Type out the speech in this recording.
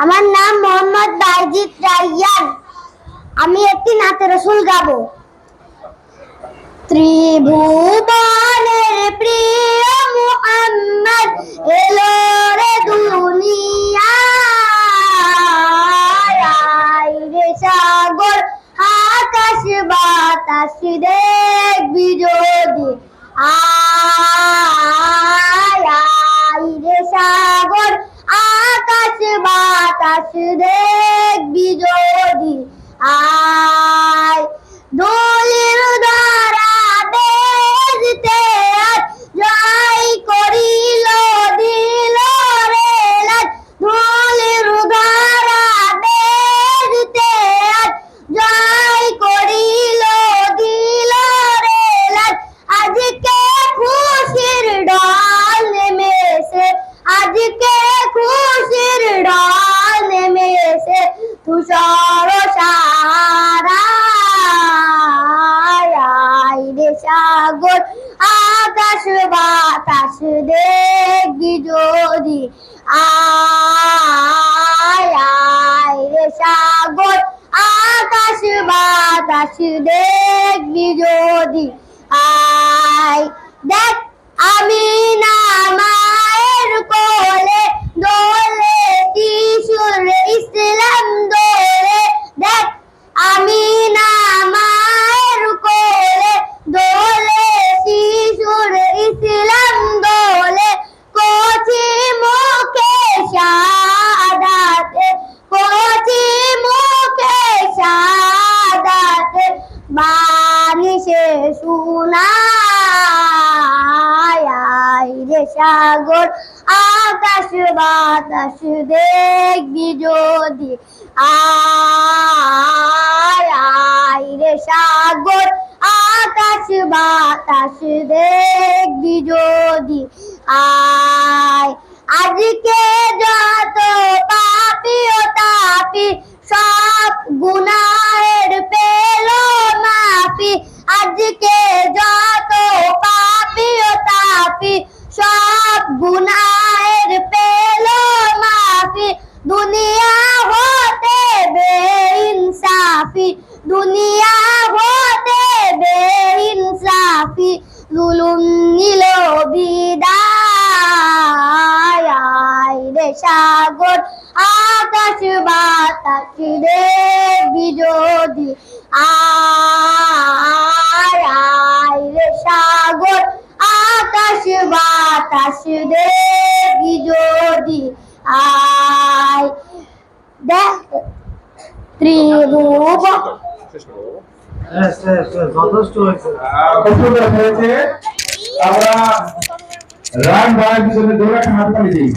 আমার নাম মোহাম্মদ বাইজিদ রায়্যান। আমি একটি নাতে রসুল গাবো। ত্রিভুবনের প্রিয় মুহাম্মদ এলো রে দুনিয়ায়, আয় রে সাগর আকাশ বাতাস দেখবি যদি, আয় রে সাগর আকাশ বাতাস দেখবি যদি, আয় দোলের দ্বারা বেজতে জয় করিল দিল রে লাজ, দোলের দ্বারা বেজতে জয় করিল দিল রে লাজ, আজকে খুশির ঢল নেমেছে, আজকে খুশির ঢল নেমেছে তুষার সাগর আকাশ বাতাস দেখবি যদি, আয় রে সাগর আকাশ বাতাস দেখবি যদি, আয় দেখ আমি না মায়ের কোলে দোলে শিশুর ইসলাম দোলে, দেখ আমি না মায়ের কোলে দোলে শিশুর ইসলাম দোলে, কচি মুখে শাহাদাতে, কচি মুখে শাহাদাতে বাণী সে শোনায়, রে সাগর আকাশ বাতাস দেখবি যদি, আয় রে সাগর আকাশ বাতাস দেখবি যদি, আয় আজকে যত পাপী ও তাপী সব গুনাহের পেল মাফি, আজকে যত পাপী ও তাপী সব গুনাহের পেল মাফি, দুনিয়া হতে বেইনসাফি, দুনিয়া হতে বেইনসাফি জুলুম নিল বিদায়, রে সাগর আকাশ বাতাস দেখবি যদি, আয় রে সাগর আকাশ বাতাস দেখবি যদি, আয় দেখ ত্রিভুব যথেষ্ট হয়েছে। আমরা রান বাড়ার পিছনে দৌড়ে হাত পানি দিই।